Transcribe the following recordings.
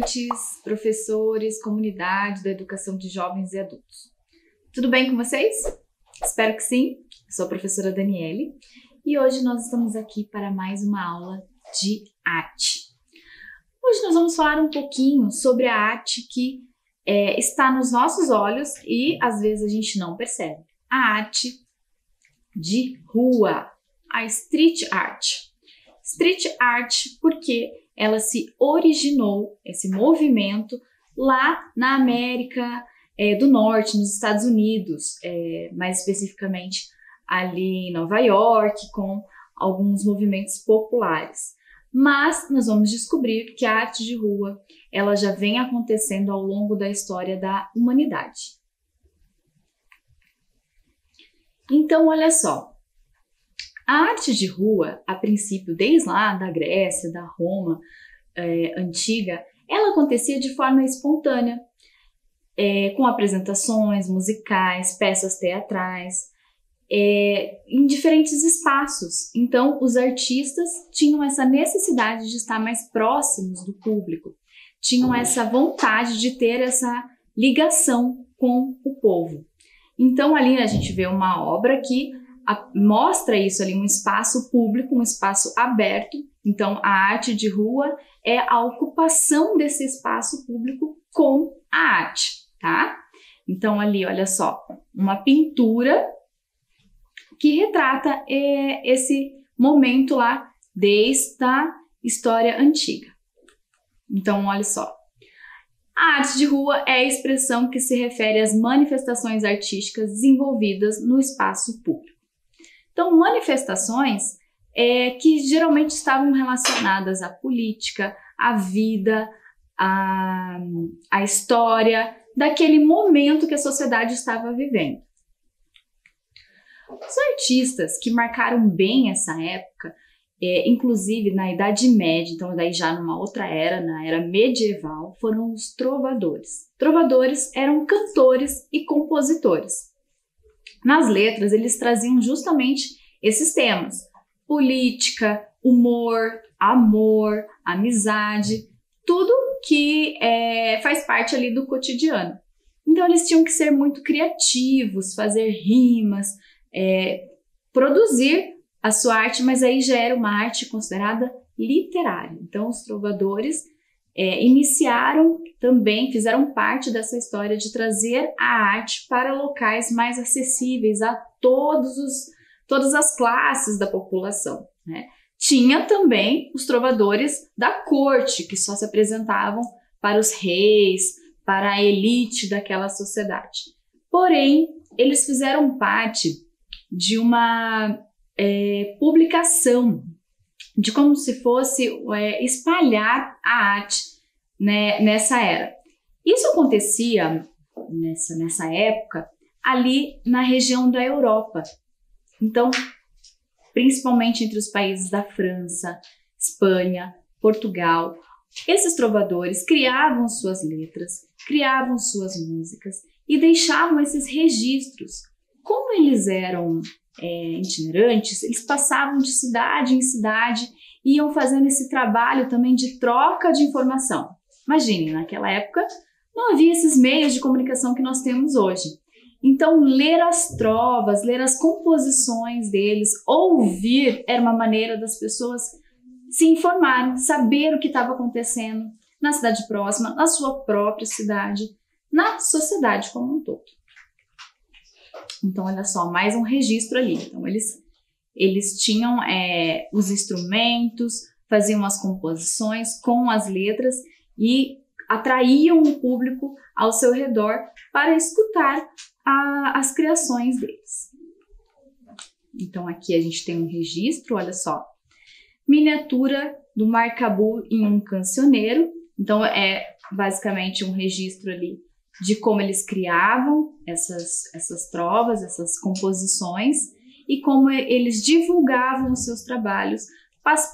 estudantes, professores, comunidade da educação de jovens e adultos. Tudo bem com vocês? Espero que sim. Eu sou a professora Daniele e hoje nós estamos aqui para mais uma aula de arte. Hoje nós vamos falar um pouquinho sobre a arte que está nos nossos olhos e às vezes a gente não percebe. A arte de rua, a street art. Street art porque ela se originou, esse movimento, lá na América do Norte, nos Estados Unidos, mais especificamente ali em Nova York, com alguns movimentos populares. Mas nós vamos descobrir que a arte de rua, ela já vem acontecendo ao longo da história da humanidade. Então, olha só. A arte de rua, a princípio, desde lá da Grécia, da Roma antiga, ela acontecia de forma espontânea, com apresentações musicais, peças teatrais, em diferentes espaços. Então, os artistas tinham essa necessidade de estar mais próximos do público, tinham essa vontade de ter essa ligação com o povo. Então, ali a gente vê uma obra que mostra isso ali, um espaço público, um espaço aberto. Então, a arte de rua é a ocupação desse espaço público com a arte, tá? Então, ali, olha só, uma pintura que retrata esse momento lá desde a história antiga. Então, olha só. A arte de rua é a expressão que se refere às manifestações artísticas desenvolvidas no espaço público. Então, manifestações que geralmente estavam relacionadas à política, à vida, à história daquele momento que a sociedade estava vivendo. Os artistas que marcaram bem essa época, inclusive na Idade Média, então daí já numa outra era, na era medieval, foram os trovadores. Trovadores eram cantores e compositores. Nas letras, eles traziam justamente esses temas: política, humor, amor, amizade, tudo que faz parte ali do cotidiano. Então, eles tinham que ser muito criativos, fazer rimas, produzir a sua arte, mas aí já era uma arte considerada literária. Então, os trovadores iniciaram também, fizeram parte dessa história de trazer a arte para locais mais acessíveis a todas as classes da população, né? Tinha também os trovadores da corte, que só se apresentavam para os reis, para a elite daquela sociedade. Porém, eles fizeram parte de uma publicação, de como se fosse espalhar a arte, né, nessa era. Isso acontecia nessa época ali na região da Europa. Então, principalmente entre os países da França, Espanha, Portugal, esses trovadores criavam suas letras, criavam suas músicas e deixavam esses registros. Como eles eram itinerantes, eles passavam de cidade em cidade, iam fazendo esse trabalho também de troca de informação. Imagine, naquela época não havia esses meios de comunicação que nós temos hoje. Então, ler as trovas, ler as composições deles, ouvir, era uma maneira das pessoas se informarem, saber o que estava acontecendo na cidade próxima, na sua própria cidade, na sociedade como um todo. Então, olha só, mais um registro ali. Então, eles tinham os instrumentos, faziam as composições com as letras e atraíam o público ao seu redor para escutar as criações deles. Então, aqui a gente tem um registro, olha só. Miniatura do Maracatu em um cancioneiro. Então, é basicamente um registro ali de como eles criavam essas trovas, essas composições e como eles divulgavam os seus trabalhos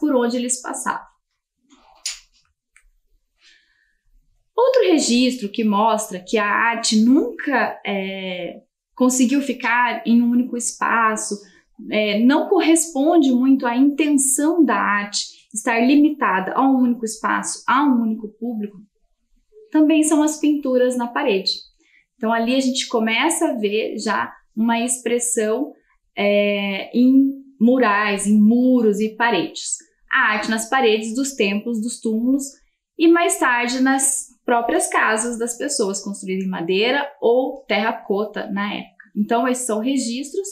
por onde eles passavam. Outro registro que mostra que a arte nunca conseguiu ficar em um único espaço, não corresponde muito à intenção da arte estar limitada a um único espaço, a um único público, também são as pinturas na parede. Então ali a gente começa a ver já uma expressão em murais, em muros e paredes. A arte nas paredes dos templos, dos túmulos e mais tarde nas próprias casas das pessoas, construídas em madeira ou terracota na época. Então esses são registros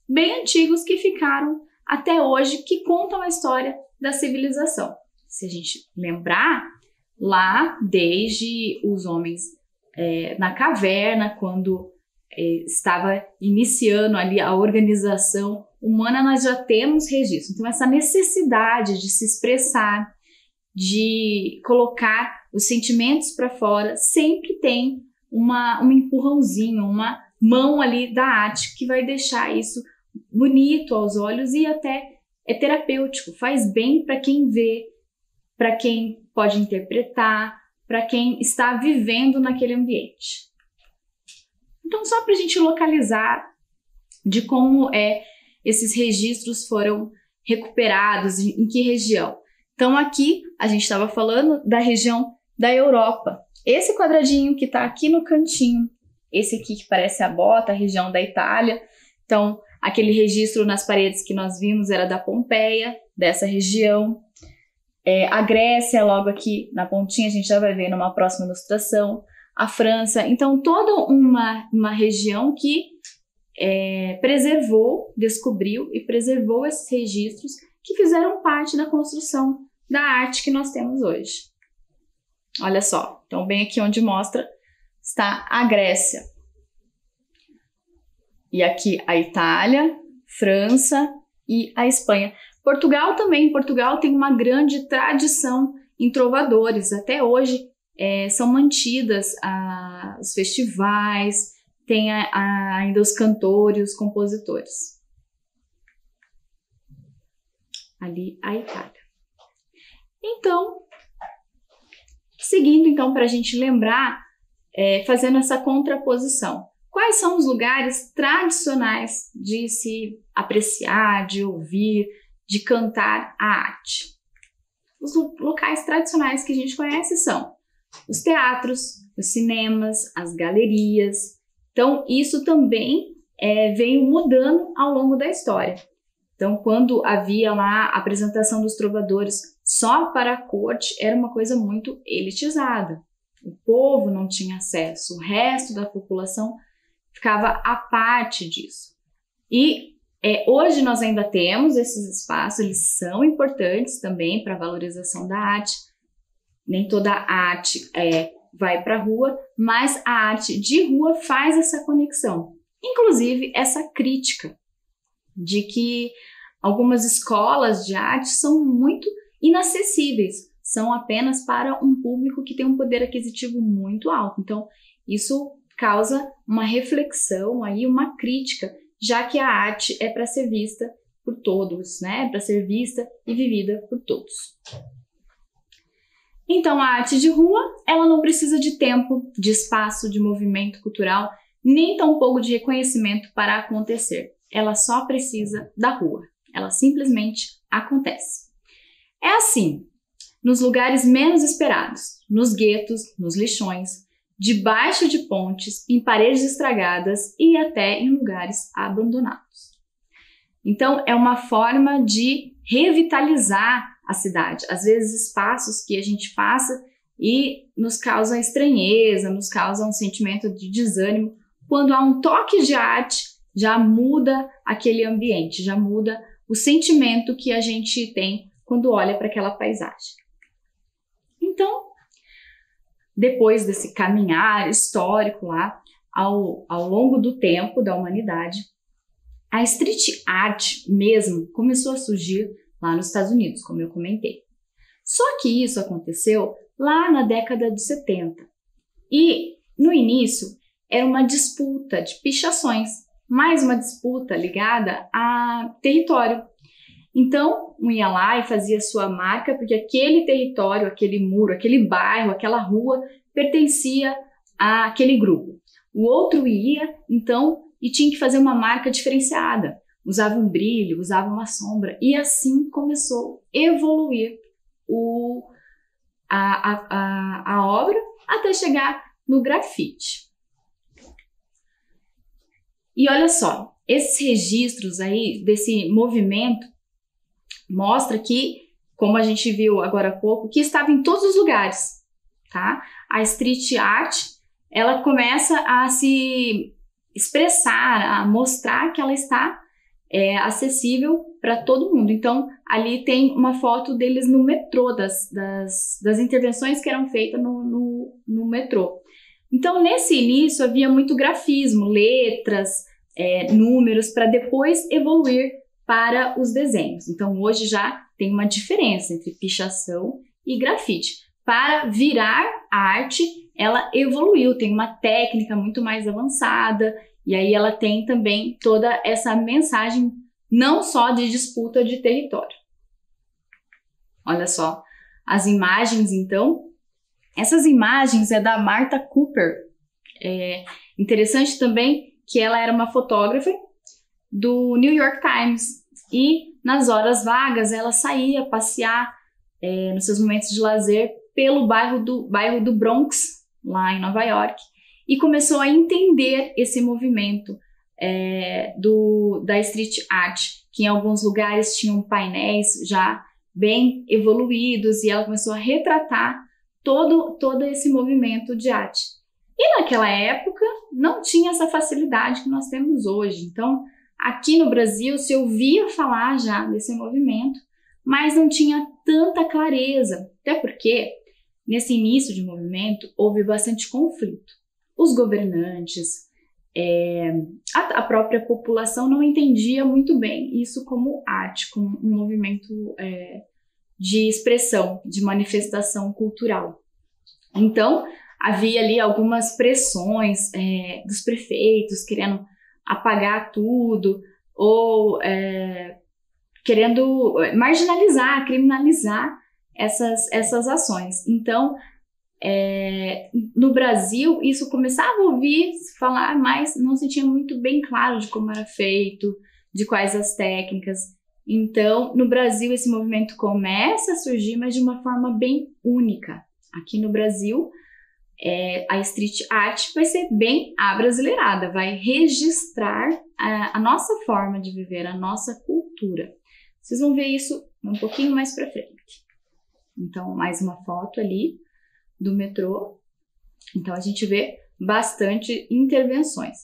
bem antigos que ficaram até hoje, que contam a história da civilização. Se a gente lembrar, lá desde os homens na caverna, quando estava iniciando ali a organização humana, nós já temos registro. Então essa necessidade de se expressar, de colocar os sentimentos para fora, sempre tem um empurrãozinho, uma mão ali da arte que vai deixar isso bonito aos olhos e até é terapêutico, faz bem para quem vê, para quem pode interpretar, para quem está vivendo naquele ambiente. Então, só para a gente localizar de como esses registros foram recuperados, em que região. Então, aqui a gente estava falando da região da Europa. Esse quadradinho que está aqui no cantinho, esse aqui que parece a bota, a região da Itália. Então, aquele registro nas paredes que nós vimos era da Pompeia, dessa região. A Grécia, logo aqui na pontinha, a gente já vai ver numa próxima ilustração. A França. Então, toda uma região que descobriu e preservou esses registros que fizeram parte da construção da arte que nós temos hoje. Olha só, então bem aqui onde mostra está a Grécia. E aqui a Itália, França e a Espanha. Portugal também. Portugal tem uma grande tradição em trovadores. Até hoje são mantidas os festivais, tem ainda os cantores, os compositores. Ali a Itália. Então, seguindo então para a gente lembrar, fazendo essa contraposição. Quais são os lugares tradicionais de se apreciar, de ouvir, de cantar a arte? Os locais tradicionais que a gente conhece são os teatros, os cinemas, as galerias. Então, isso também veio mudando ao longo da história. Então, quando havia lá a apresentação dos trovadores só para a corte, era uma coisa muito elitizada. O povo não tinha acesso, o resto da população ficava à parte disso. E hoje nós ainda temos esses espaços, eles são importantes também para a valorização da arte. Nem toda a arte vai para a rua, mas a arte de rua faz essa conexão. Inclusive essa crítica de que algumas escolas de arte são muito inacessíveis, são apenas para um público que tem um poder aquisitivo muito alto. Então, isso causa uma reflexão, aí, uma crítica, já que a arte é para ser vista por todos, né? Para ser vista e vivida por todos. Então, a arte de rua, ela não precisa de tempo, de espaço, de movimento cultural, nem tampouco de reconhecimento para acontecer. Ela só precisa da rua. Ela simplesmente acontece. É assim, nos lugares menos esperados, nos guetos, nos lixões, debaixo de pontes, em paredes estragadas e até em lugares abandonados. Então, é uma forma de revitalizar a cidade. Às vezes, espaços que a gente passa e nos causam estranheza, nos causam um sentimento de desânimo. Quando há um toque de arte, já muda aquele ambiente, já muda o sentimento que a gente tem quando olha para aquela paisagem. Então, depois desse caminhar histórico lá, ao longo do tempo da humanidade, a street art mesmo começou a surgir lá nos Estados Unidos, como eu comentei. Só que isso aconteceu lá na década de 70. E, no início, era uma disputa de pichações, mais uma disputa ligada a território. Então, um ia lá e fazia sua marca, porque aquele território, aquele muro, aquele bairro, aquela rua pertencia àquele grupo. O outro ia, então, e tinha que fazer uma marca diferenciada. Usava um brilho, usava uma sombra, e assim começou a evoluir a obra até chegar no grafite. E olha só, esses registros aí desse movimento mostra que, como a gente viu agora há pouco, que estava em todos os lugares, tá? A street art, ela começa a se expressar, a mostrar que ela está acessível para todo mundo. Então, ali tem uma foto deles no metrô, das intervenções que eram feitas no metrô. Então, nesse início, havia muito grafismo, letras, números, para depois evoluir para os desenhos. Então, hoje já tem uma diferença entre pichação e grafite. Para virar a arte, ela evoluiu, tem uma técnica muito mais avançada, e aí ela tem também toda essa mensagem, não só de disputa de território. Olha só, as imagens, então. Essas imagens é da Martha Cooper. Interessante também que ela era uma fotógrafa do New York Times, e nas horas vagas ela saía passear nos seus momentos de lazer pelo bairro do Bronx, lá em Nova York, e começou a entender esse movimento da street art, que em alguns lugares tinham painéis já bem evoluídos, e ela começou a retratar todo esse movimento de arte. E naquela época não tinha essa facilidade que nós temos hoje. Então, aqui no Brasil se ouvia falar já desse movimento, mas não tinha tanta clareza, até porque nesse início de movimento houve bastante conflito. Os governantes, a própria população não entendia muito bem isso como arte, como um movimento de expressão, de manifestação cultural. Então, havia ali algumas pressões dos prefeitos querendo apagar tudo, ou querendo marginalizar, criminalizar essas ações. Então, no Brasil, isso começava a ouvir falar, mas não se tinha muito bem claro de como era feito, de quais as técnicas. Então, no Brasil, esse movimento começa a surgir, mas de uma forma bem única. Aqui no Brasil, a street art vai ser bem abrasileirada, vai registrar a nossa forma de viver, a nossa cultura. Vocês vão ver isso um pouquinho mais para frente. Então, mais uma foto ali do metrô. Então, a gente vê bastante intervenções.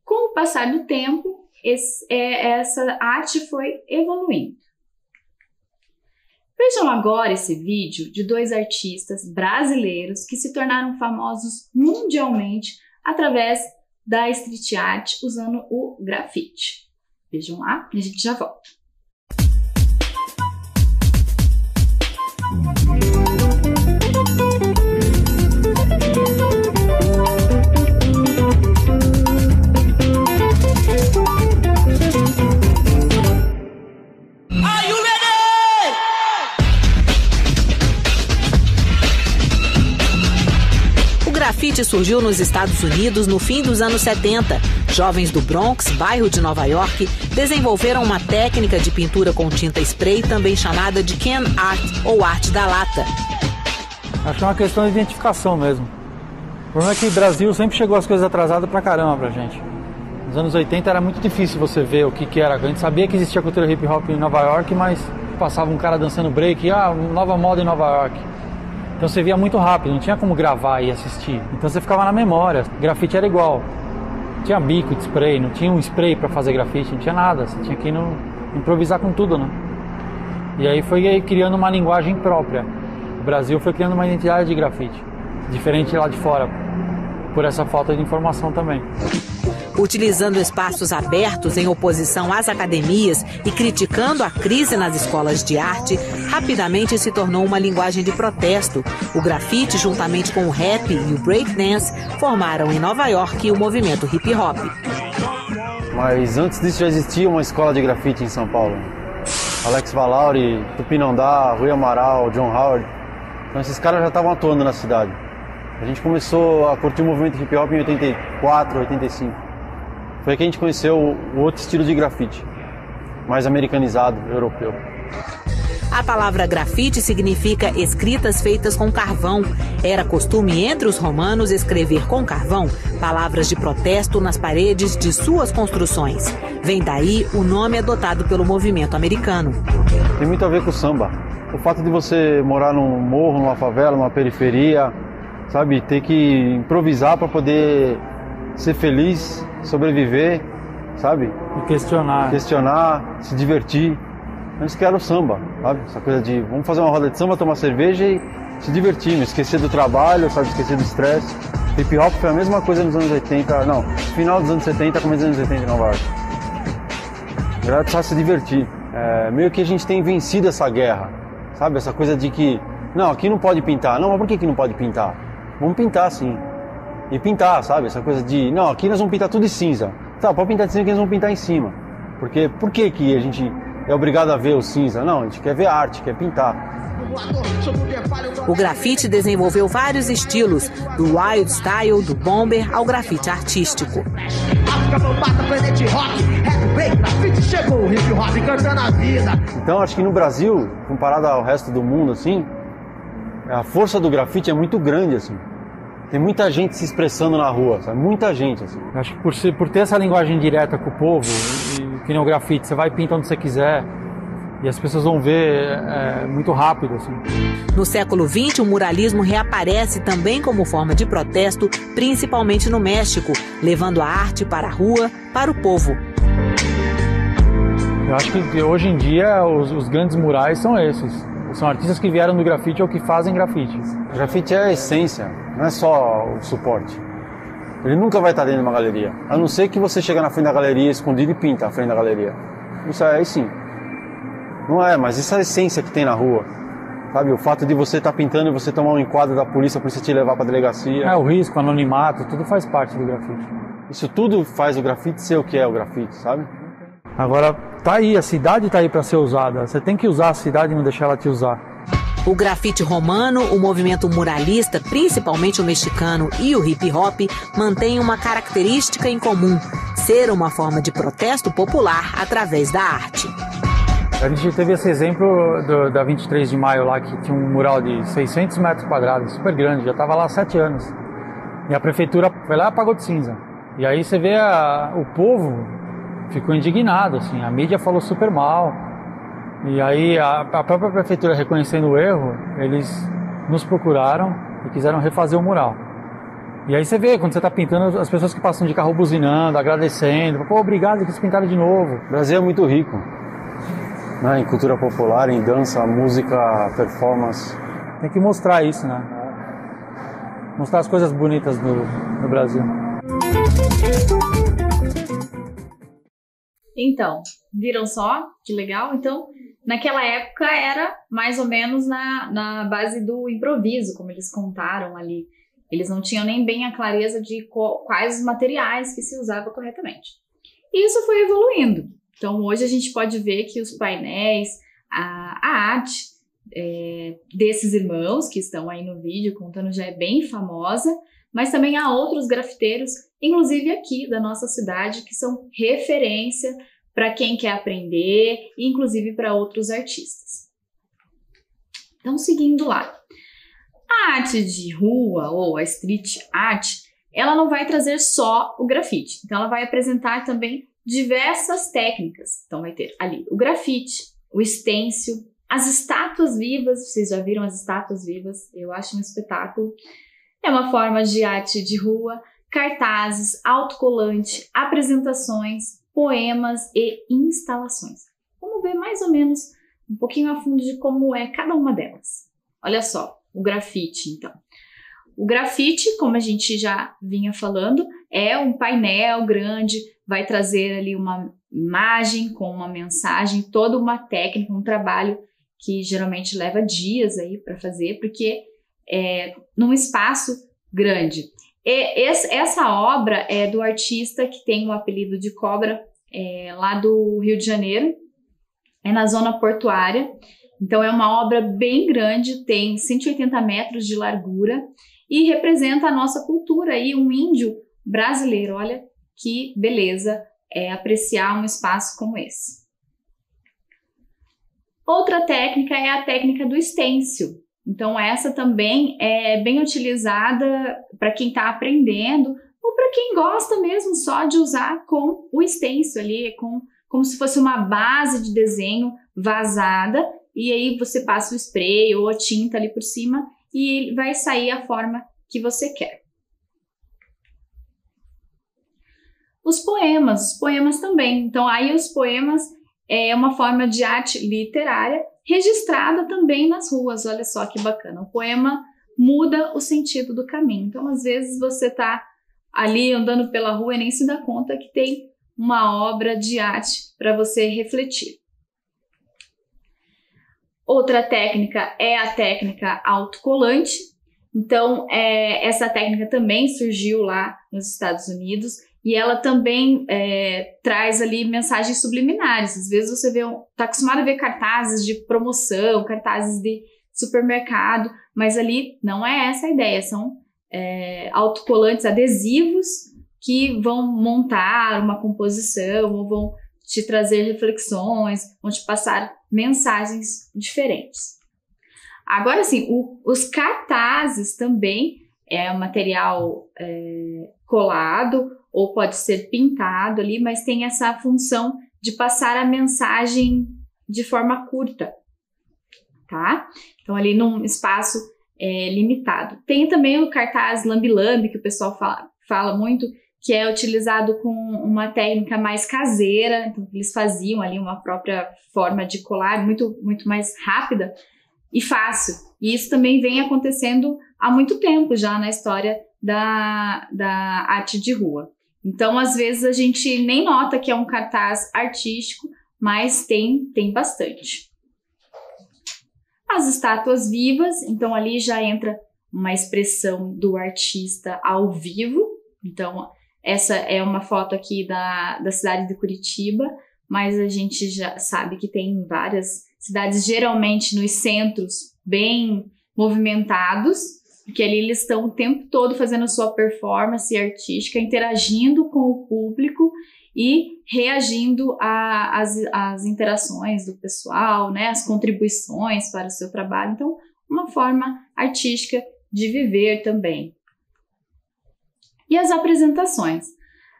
Com o passar do tempo, essa arte foi evoluindo. Vejam agora esse vídeo de dois artistas brasileiros que se tornaram famosos mundialmente através da street art usando o grafite. Vejam lá e a gente já volta. O grafite surgiu nos Estados Unidos no fim dos anos 70. Jovens do Bronx, bairro de Nova York, desenvolveram uma técnica de pintura com tinta spray, também chamada de can art, ou arte da lata. Acho que é uma questão de identificação mesmo. O problema é que o Brasil sempre chegou as coisas atrasadas pra caramba pra gente. Nos anos 80 era muito difícil você ver o que era. A gente sabia que existia cultura hip hop em Nova York, mas passava um cara dançando break, nova moda em Nova York. Então você via muito rápido, não tinha como gravar e assistir. Então você ficava na memória. Grafite era igual. Tinha bico de spray, não tinha um spray para fazer grafite, não tinha nada. Você tinha que improvisar com tudo, né? E aí foi criando uma linguagem própria. O Brasil foi criando uma identidade de grafite, diferente lá de fora, por essa falta de informação também. Utilizando espaços abertos em oposição às academias e criticando a crise nas escolas de arte, rapidamente se tornou uma linguagem de protesto. O grafite, juntamente com o rap e o breakdance, formaram em Nova York o movimento hip hop. Mas antes disso já existia uma escola de grafite em São Paulo. Alex Valauri, Tupinambá, Rui Amaral, John Howard. Então esses caras já estavam atuando na cidade. A gente começou a curtir o movimento hip hop em 84, 85. Foi que a gente conheceu o outro estilo de grafite, mais americanizado, europeu. A palavra grafite significa escritas feitas com carvão. Era costume entre os romanos escrever com carvão palavras de protesto nas paredes de suas construções. Vem daí o nome adotado pelo movimento americano. Tem muito a ver com o samba. O fato de você morar num morro, numa favela, numa periferia, sabe, ter que improvisar para poder ser feliz, sobreviver, sabe? E questionar, se divertir. Antes que era o samba, sabe? Essa coisa de vamos fazer uma roda de samba, tomar cerveja e se divertir, não esquecer do trabalho, sabe? Esquecer do estresse. Hip hop foi a mesma coisa nos anos 80, não, final dos anos 70, começo dos anos 80 em Nova York. Era precisar se divertir. Meio que a gente tem vencido essa guerra, sabe? Essa coisa de que, não, aqui não pode pintar. Não, mas por que não pode pintar? Vamos pintar sim. E pintar, sabe? Essa coisa de, não, aqui nós vamos pintar tudo de cinza. Tá, pode pintar de cinza que nós vamos pintar em cima. Porque, por que que a gente é obrigado a ver o cinza? Não, a gente quer ver arte, quer pintar. O grafite desenvolveu vários estilos, do wild style, do bomber, ao grafite artístico. Então acho que no Brasil, comparado ao resto do mundo, assim, a força do grafite é muito grande, assim. Tem muita gente se expressando na rua, sabe? Muita gente, assim. Acho que por ter essa linguagem direta com o povo, e que nem o grafite, você vai pintar onde você quiser, e as pessoas vão ver muito rápido, assim. No século XX, o muralismo reaparece também como forma de protesto, principalmente no México, levando a arte para a rua, para o povo. Eu acho que hoje em dia os grandes murais são esses. São artistas que vieram do grafite ou que fazem grafite. O grafite é a essência, não é só o suporte. Ele nunca vai estar dentro de uma galeria, a não ser que você chegue na frente da galeria escondido e pinta na frente da galeria. Isso aí sim. Não é, mas isso é a essência que tem na rua. Sabe, o fato de você estar pintando e você tomar um enquadro da polícia te levar para a delegacia. O risco, o anonimato, tudo faz parte do grafite. Isso tudo faz o grafite ser o que é o grafite, sabe? Agora, tá aí, a cidade tá aí para ser usada. Você tem que usar a cidade e não deixar ela te usar. O grafite romano, o movimento muralista, principalmente o mexicano e o hip hop, mantém uma característica em comum: ser uma forma de protesto popular através da arte. A gente teve esse exemplo da 23 de maio lá, que tinha um mural de 600 metros quadrados, super grande, já estava lá há 7 anos. E a prefeitura foi lá e apagou de cinza. E aí você vê o povo ficou indignado, assim, a mídia falou super mal. E aí a própria prefeitura, reconhecendo o erro, eles nos procuraram e quiseram refazer o mural. E aí você vê, quando você está pintando, as pessoas que passam de carro buzinando, agradecendo, pô, obrigado que vocês pintaram de novo. O Brasil é muito rico, né, em cultura popular, em dança, música, performance. Tem que mostrar isso, né? Mostrar as coisas bonitas no Brasil. Então, viram só? Que legal? Então, naquela época era mais ou menos na base do improviso, como eles contaram ali. Eles não tinham nem bem a clareza de quais os materiais que se usava corretamente. E isso foi evoluindo. Então, hoje a gente pode ver que os painéis, a arte desses irmãos que estão aí no vídeo contando já é bem famosa, mas também há outros grafiteiros, inclusive aqui da nossa cidade, que são referência para quem quer aprender, e inclusive para outros artistas. Então, seguindo lá. A arte de rua, ou a street art, ela não vai trazer só o grafite. Então, ela vai apresentar também diversas técnicas. Então, vai ter ali o grafite, o stencil, as estátuas vivas. Vocês já viram as estátuas vivas? Eu acho um espetáculo. É uma forma de arte de rua, cartazes, autocolante, apresentações, poemas e instalações. Vamos ver mais ou menos um pouquinho a fundo de como é cada uma delas. Olha só, o grafite, então. O grafite, como a gente já vinha falando, é um painel grande, vai trazer ali uma imagem com uma mensagem, toda uma técnica, um trabalho que geralmente leva dias aí para fazer, porque num espaço grande. Essa obra é do artista que tem o apelido de Cobra, lá do Rio de Janeiro, é na zona portuária. Então é uma obra bem grande, tem 180 metros de largura e representa a nossa cultura aí, um índio brasileiro. Olha que beleza apreciar um espaço como esse. Outra técnica é a técnica do stencil. Então essa também é bem utilizada para quem está aprendendo ou para quem gosta mesmo só de usar com o stencil ali, como se fosse uma base de desenho vazada, e aí você passa o spray ou a tinta ali por cima e vai sair a forma que você quer. Os poemas também. Então aí os poemas é uma forma de arte literária registrada também nas ruas. Olha só que bacana. O poema muda o sentido do caminho. Então às vezes você está ali andando pela rua e nem se dá conta que tem uma obra de arte para você refletir. Outra técnica é a técnica autocolante. Então, essa técnica também surgiu lá nos Estados Unidos e ela também traz ali mensagens subliminares. Às vezes você está acostumado a ver cartazes de promoção, cartazes de supermercado, mas ali não é essa a ideia. São autocolantes, adesivos que vão montar uma composição ou vão te trazer reflexões, vão te passar mensagens diferentes. Agora sim, os cartazes também é um material colado ou pode ser pintado ali, mas tem essa função de passar a mensagem de forma curta, tá? Então ali num espaço limitado. Tem também o cartaz lambe-lambe, que o pessoal fala muito, que é utilizado com uma técnica mais caseira. Então eles faziam ali uma própria forma de colar muito mais rápida e fácil. E isso também vem acontecendo há muito tempo já na história da arte de rua. Então, às vezes, a gente nem nota que é um cartaz artístico, mas tem bastante. As estátuas vivas, então ali já entra uma expressão do artista ao vivo. Então, essa é uma foto aqui da cidade de Curitiba, mas a gente já sabe que tem várias cidades, geralmente nos centros bem movimentados, porque ali eles estão o tempo todo fazendo a sua performance artística, interagindo com o público e reagindo às interações do pessoal, né, as contribuições para o seu trabalho. Então, uma forma artística de viver também. E as apresentações?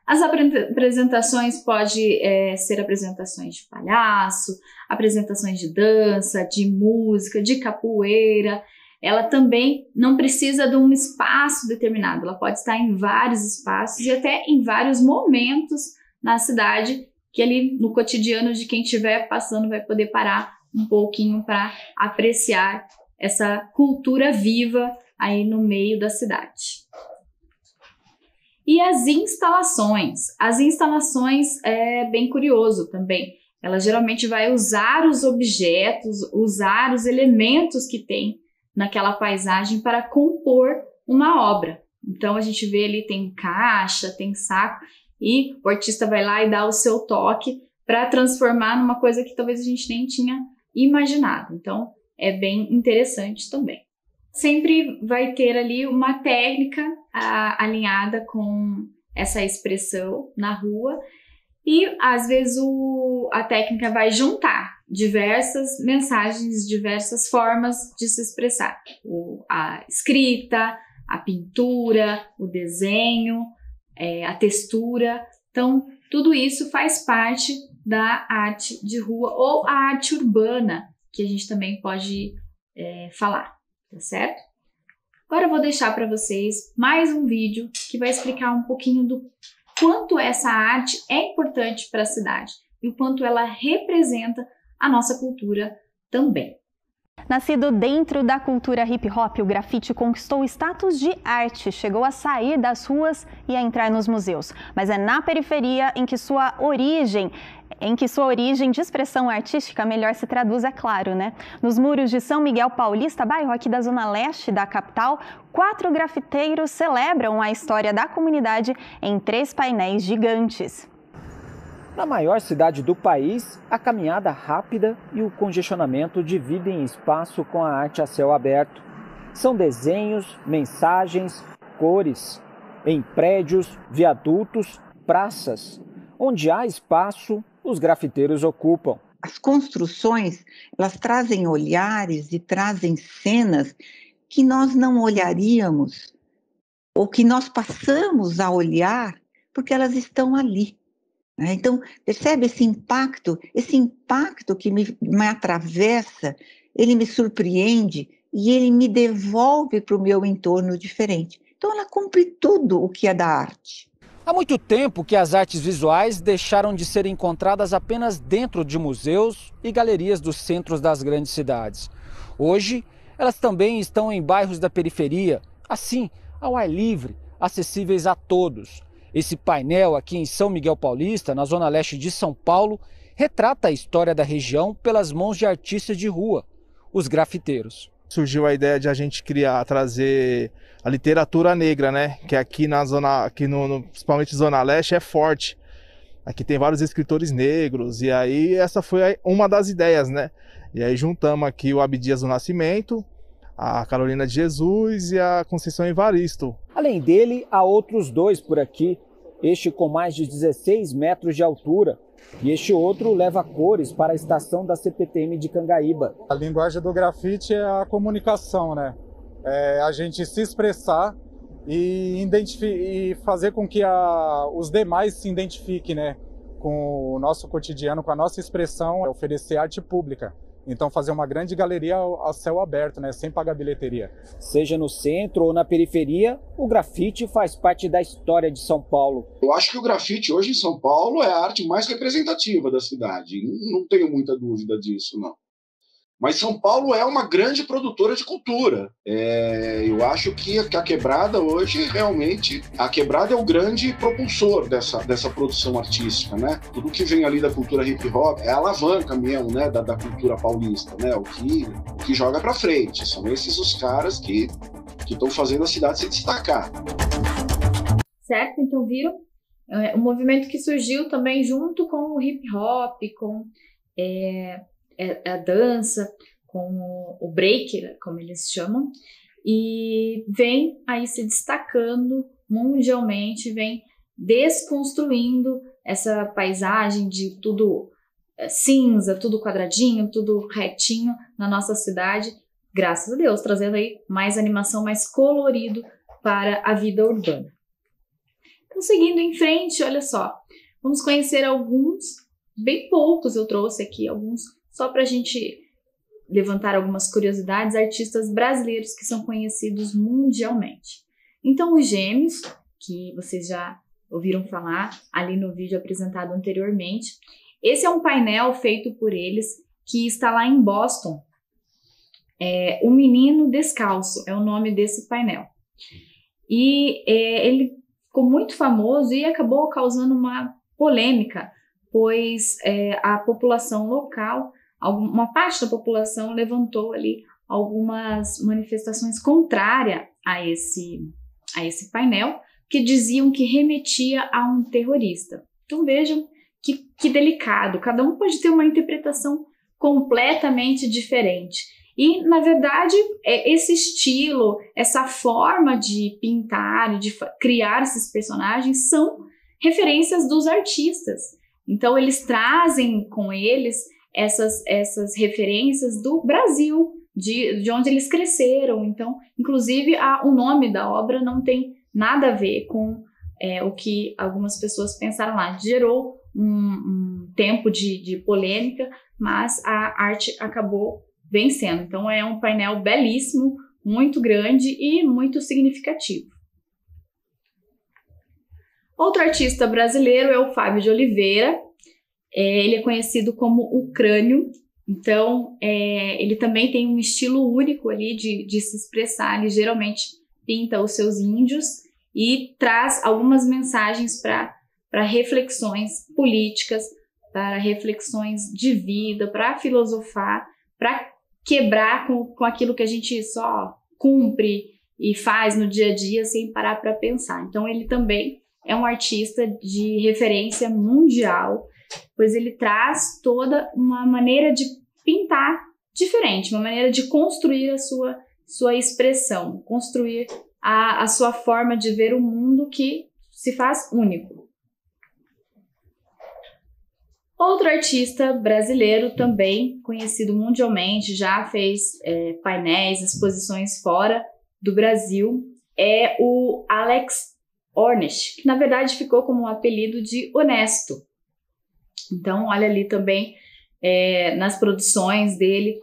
As apresentações podem ser apresentações de palhaço, apresentações de dança, de música, de capoeira. Ela também não precisa de um espaço determinado, ela pode estar em vários espaços e até em vários momentos na cidade, que ali no cotidiano de quem estiver passando vai poder parar um pouquinho para apreciar essa cultura viva aí no meio da cidade. E as instalações é bem curioso também. Ela geralmente vai usar os objetos, usar os elementos que tem naquela paisagem para compor uma obra. Então a gente vê ali, tem caixa, tem saco, e o artista vai lá e dá o seu toque para transformar numa coisa que talvez a gente nem tinha imaginado. Então é bem interessante também. Sempre vai ter ali uma técnica alinhada com essa expressão na rua e às vezes a técnica vai juntar diversas mensagens, diversas formas de se expressar. A escrita, a pintura, o desenho, a textura. Então, tudo isso faz parte da arte de rua ou a arte urbana, que a gente também pode falar. Tá certo? Agora eu vou deixar para vocês mais um vídeo que vai explicar um pouquinho do quanto essa arte é importante para a cidade e o quanto ela representa a nossa cultura também. Nascido dentro da cultura hip hop, o grafite conquistou o status de arte, chegou a sair das ruas e a entrar nos museus. Mas é na periferia em que sua origem de expressão artística melhor se traduz, é claro, né? Nos muros de São Miguel Paulista, bairro aqui da zona leste da capital, 4 grafiteiros celebram a história da comunidade em 3 painéis gigantes. Na maior cidade do país, a caminhada rápida e o congestionamento dividem espaço com a arte a céu aberto. São desenhos, mensagens, cores. Em prédios, viadutos, praças. Onde há espaço, os grafiteiros ocupam. as construções, elas trazem olhares e trazem cenas que nós não olharíamos, ou que nós passamos a olhar, porque elas estão ali. Então, percebe esse impacto que me atravessa, ele me surpreende e ele me devolve para o meu entorno diferente. Então, ela cumpre tudo o que é da arte. Há muito tempo que as artes visuais deixaram de ser encontradas apenas dentro de museus e galerias dos centros das grandes cidades. Hoje, elas também estão em bairros da periferia, assim, ao ar livre, acessíveis a todos. Esse painel aqui em São Miguel Paulista, na zona leste de São Paulo, retrata a história da região pelas mãos de artistas de rua, os grafiteiros. Surgiu a ideia de a gente trazer a literatura negra, né? Que aqui na zona, principalmente zona leste, é forte. Aqui tem vários escritores negros e aí essa foi uma das ideias, né? E aí juntamos aqui o Abdias do Nascimento, a Carolina de Jesus e a Conceição Evaristo. Além dele, há outros dois por aqui, este com mais de 16 metros de altura. E este outro leva cores para a estação da CPTM de Cangaíba. A linguagem do grafite é a comunicação, né? É a gente se expressar e fazer com que os demais se identifiquem, né? Com o nosso cotidiano, com a nossa expressão, é oferecer arte pública. Então fazer uma grande galeria a céu aberto, né? Sem pagar bilheteria. Seja no centro ou na periferia, o grafite faz parte da história de São Paulo. Eu acho que o grafite hoje em São Paulo é a arte mais representativa da cidade. Não tenho muita dúvida disso, não. Mas São Paulo é uma grande produtora de cultura. Eu acho que a Quebrada hoje, realmente, a Quebrada é o grande propulsor dessa produção artística, né? Tudo que vem ali da cultura hip hop é a alavanca mesmo, né? Da cultura paulista, né? O que joga para frente. São esses os caras que estão fazendo a cidade se destacar. Certo? Então viram? Um movimento que surgiu também junto com o hip hop, com a dança, com o break, como eles chamam, e vem aí se destacando mundialmente, vem desconstruindo essa paisagem de tudo cinza, tudo quadradinho, tudo retinho na nossa cidade, graças a Deus, trazendo aí mais animação, mais colorido para a vida urbana. Então, seguindo em frente, olha só, vamos conhecer alguns, bem poucos eu trouxe aqui, alguns só para a gente levantar algumas curiosidades, artistas brasileiros que são conhecidos mundialmente. Então, os Gêmeos, que vocês já ouviram falar ali no vídeo apresentado anteriormente, esse é um painel feito por eles que está lá em Boston. O Menino Descalço é o nome desse painel. E ele ficou muito famoso e acabou causando uma polêmica, pois a população local, uma parte da população levantou ali algumas manifestações contrárias a esse painel, que diziam que remetia a um terrorista. Então vejam que delicado, cada um pode ter uma interpretação completamente diferente. E, na verdade, esse estilo, essa forma de pintar, de criar esses personagens são referências dos artistas. Então, eles trazem com eles essas referências do Brasil, de onde eles cresceram. Então, inclusive, o nome da obra não tem nada a ver com o que algumas pessoas pensaram lá. Gerou um tempo de polêmica, mas a arte acabou vencendo. Então, é um painel belíssimo, muito grande e muito significativo. Outro artista brasileiro é o Fábio de Oliveira. Ele é conhecido como o Crânio. Então, ele também tem um estilo único ali de se expressar. Ele geralmente pinta os seus índios e traz algumas mensagens para reflexões políticas, para reflexões de vida, para filosofar, para quebrar com aquilo que a gente só cumpre e faz no dia a dia sem parar para pensar. Então, ele também é um artista de referência mundial, pois ele traz toda uma maneira de pintar diferente, uma maneira de construir a sua expressão, construir a sua forma de ver o mundo que se faz único. Outro artista brasileiro também conhecido mundialmente, já fez painéis, exposições fora do Brasil, é o Alex Ornish, que na verdade ficou como um apelido de Honesto. Então, olha ali também nas produções dele,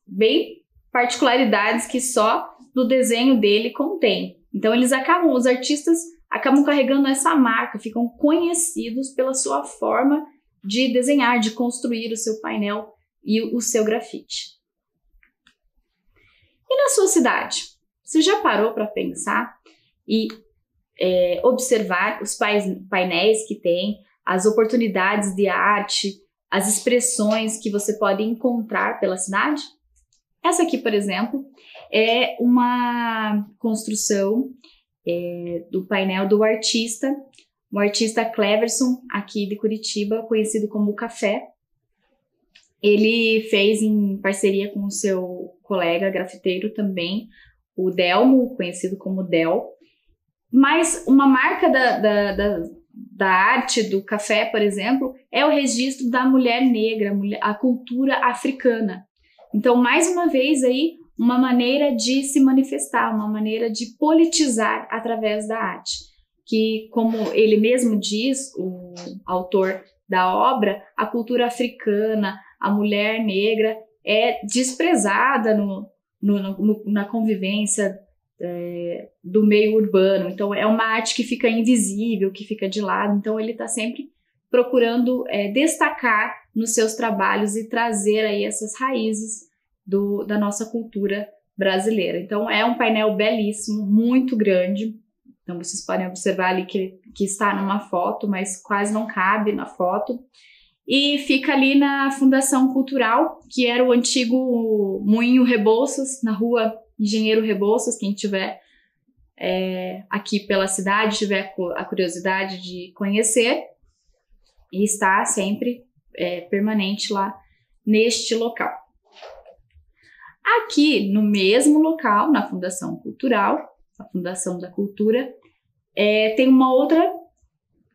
bem particularidades que só no desenho dele contém. Então, os artistas acabam carregando essa marca, ficam conhecidos pela sua forma de desenhar, de construir o seu painel e o seu grafite. E na sua cidade? Você já parou para pensar e observar os painéis que tem, as oportunidades de arte, as expressões que você pode encontrar pela cidade? Essa aqui, por exemplo, é uma construção do painel do artista, o artista Cleverson, aqui de Curitiba, conhecido como Café. Ele fez em parceria com o seu colega grafiteiro também, o Delmo, conhecido como Del. Mas uma marca da arte do Café, por exemplo, é o registro da mulher negra, a cultura africana. Então, mais uma vez aí, uma maneira de se manifestar, uma maneira de politizar através da arte. Que, como ele mesmo diz, o autor da obra, a cultura africana, a mulher negra é desprezada na convivência do meio urbano. Então, é uma arte que fica invisível, que fica de lado. Então, ele está sempre procurando destacar nos seus trabalhos e trazer aí essas raízes da nossa cultura brasileira. Então, é um painel belíssimo, muito grande. Então, vocês podem observar ali que está numa foto, mas quase não cabe na foto. E fica ali na Fundação Cultural, que era o antigo Moinho Rebouças, na rua Engenheiro Rebouças. Quem tiver aqui pela cidade, tiver a curiosidade de conhecer, e está sempre permanente lá neste local. Aqui no mesmo local, na Fundação Cultural, a Fundação da Cultura, tem uma outra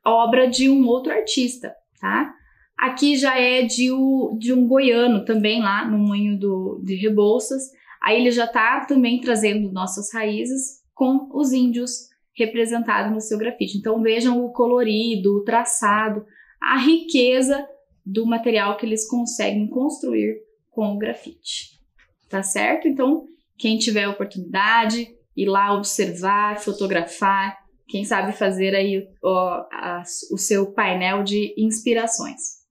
obra de um outro artista, tá? Aqui já é de um goiano também lá no Moinho de Rebouças. Aí ele já está também trazendo nossas raízes com os índios representados no seu grafite. Então vejam o colorido, o traçado, a riqueza do material que eles conseguem construir com o grafite. Tá certo? Então, quem tiver oportunidade, ir lá observar, fotografar, quem sabe fazer aí o seu painel de inspirações.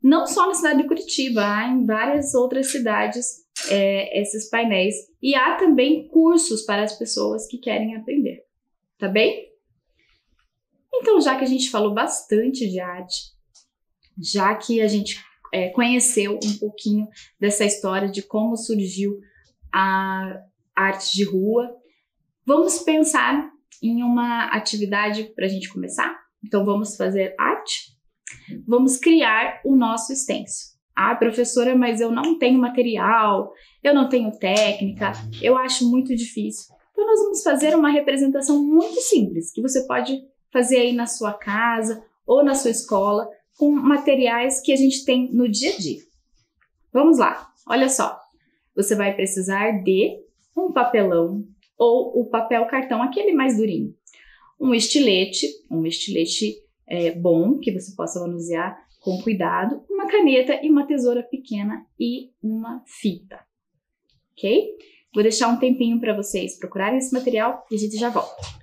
Não só na cidade de Curitiba, há em várias outras cidades esses painéis. E há também cursos para as pessoas que querem aprender. Tá bem? Então, já que a gente falou bastante de arte, já que a gente conheceu um pouquinho dessa história de como surgiu a arte de rua, vamos pensar em uma atividade para a gente começar? Então, vamos fazer arte? Vamos criar o nosso stencil. Ah, professora, mas eu não tenho material, eu não tenho técnica, eu acho muito difícil. Então, nós vamos fazer uma representação muito simples, que você pode fazer aí na sua casa ou na sua escola, com materiais que a gente tem no dia a dia. Vamos lá, olha só. Você vai precisar de um papelão ou o papel cartão, aquele mais durinho. Um estilete bom, que você possa manusear com cuidado, uma caneta e uma tesoura pequena e uma fita. Ok? Vou deixar um tempinho para vocês procurarem esse material e a gente já volta.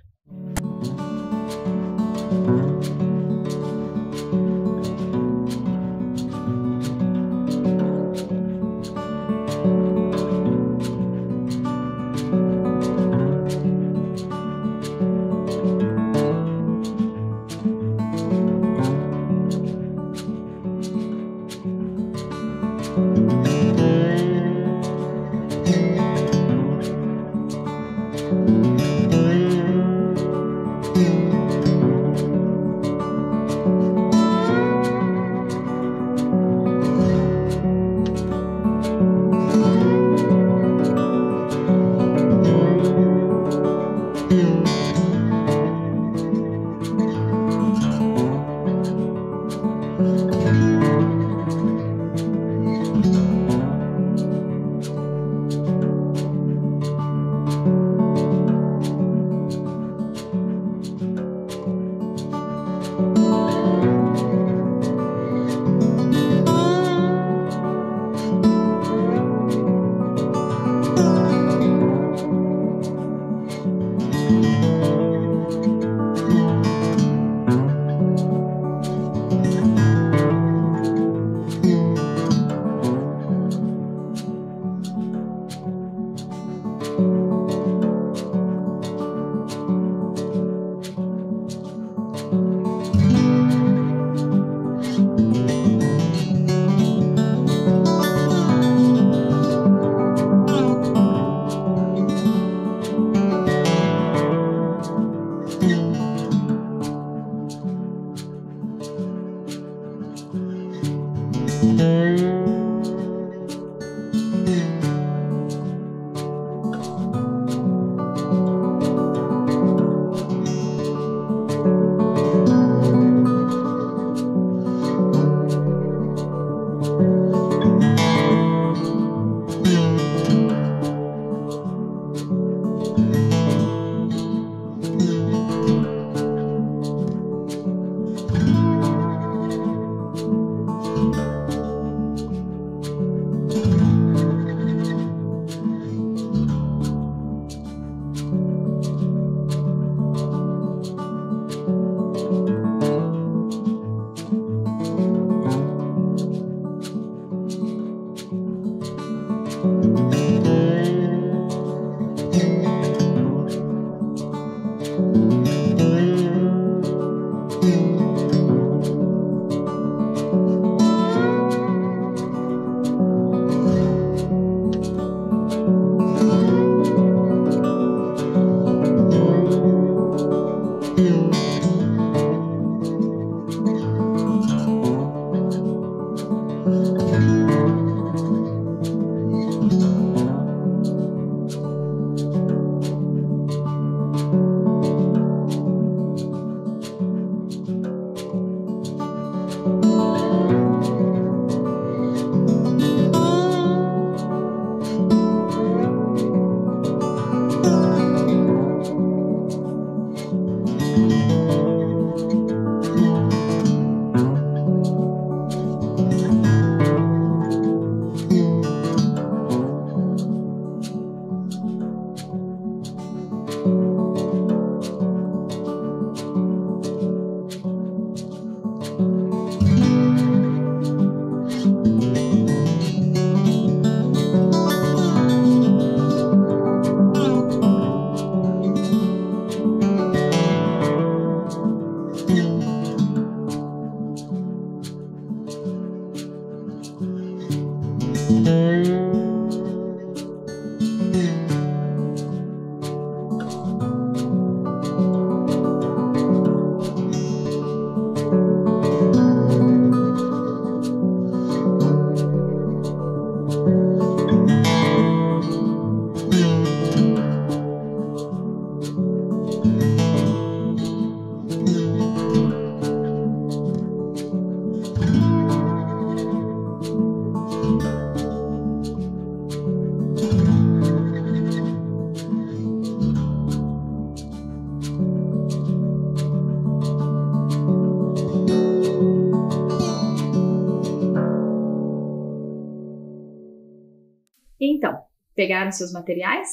Então, pegaram seus materiais?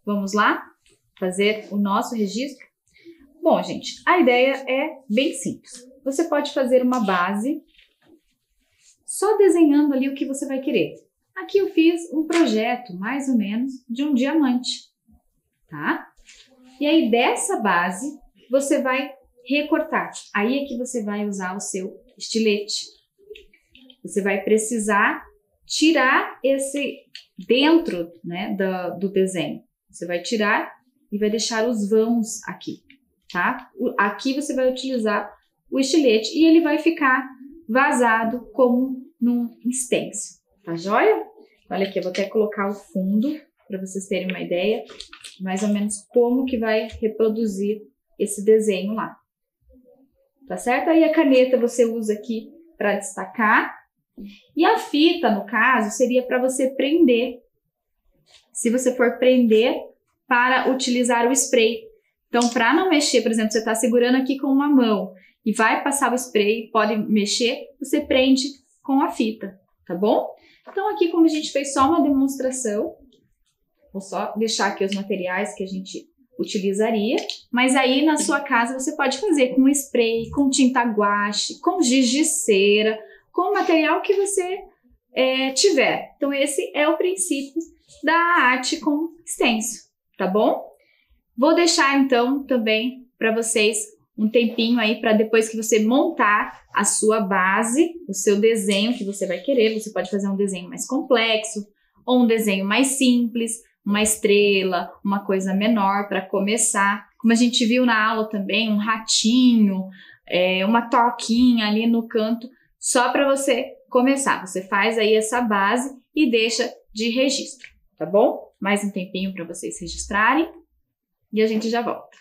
Vamos lá fazer o nosso registro? Bom, gente, a ideia é bem simples. Você pode fazer uma base só desenhando ali o que você vai querer. Aqui eu fiz um projeto, mais ou menos, de um diamante, tá? E aí dessa base, você vai recortar. Aí é que você vai usar o seu estilete. Você vai precisar tirar esse dentro, né, do desenho. Você vai tirar e vai deixar os vãos aqui, tá? Aqui você vai utilizar o estilete e ele vai ficar vazado como num stencil, tá joia? Olha aqui, eu vou até colocar o fundo para vocês terem uma ideia mais ou menos como que vai reproduzir esse desenho lá. Tá certo? Aí a caneta você usa aqui para destacar. E a fita, no caso, seria para você prender. Se você for prender para utilizar o spray. Então, para não mexer, por exemplo, você está segurando aqui com uma mão e vai passar o spray, pode mexer, você prende com a fita, tá bom? Então, aqui como a gente fez só uma demonstração, vou só deixar aqui os materiais que a gente utilizaria, mas aí na sua casa você pode fazer com spray, com tinta guache, com giz de cera, com o material que você tiver. Então esse é o princípio da arte com stencil, tá bom? Vou deixar então também para vocês um tempinho aí para depois que você montar a sua base, o seu desenho que você vai querer, você pode fazer um desenho mais complexo ou um desenho mais simples, uma estrela, uma coisa menor para começar. Como a gente viu na aula também, um ratinho, uma toquinha ali no canto, só para você começar. Você faz aí essa base e deixa de registro, tá bom? Mais um tempinho para vocês registrarem e a gente já volta.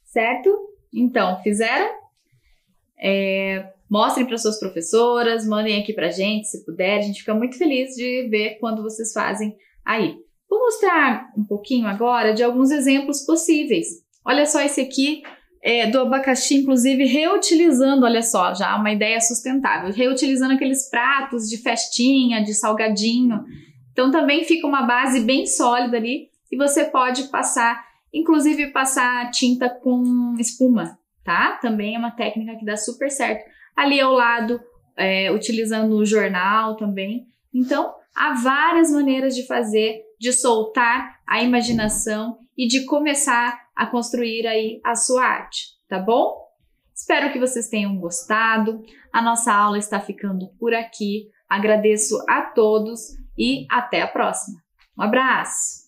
Certo? Então, fizeram? Mostrem para suas professoras, mandem aqui pra gente, se puder. A gente fica muito feliz de ver quando vocês fazem aí. Vou mostrar um pouquinho agora de alguns exemplos possíveis. Olha só esse aqui do abacaxi, inclusive reutilizando, olha só, já uma ideia sustentável. Reutilizando aqueles pratos de festinha, de salgadinho. Então também fica uma base bem sólida ali e você pode passar, inclusive passar tinta com espuma, tá? Também é uma técnica que dá super certo. Ali ao lado, utilizando o jornal também. Então, há várias maneiras de fazer, de soltar a imaginação e de começar a construir aí a sua arte, tá bom? Espero que vocês tenham gostado. A nossa aula está ficando por aqui. Agradeço a todos e até a próxima. Um abraço!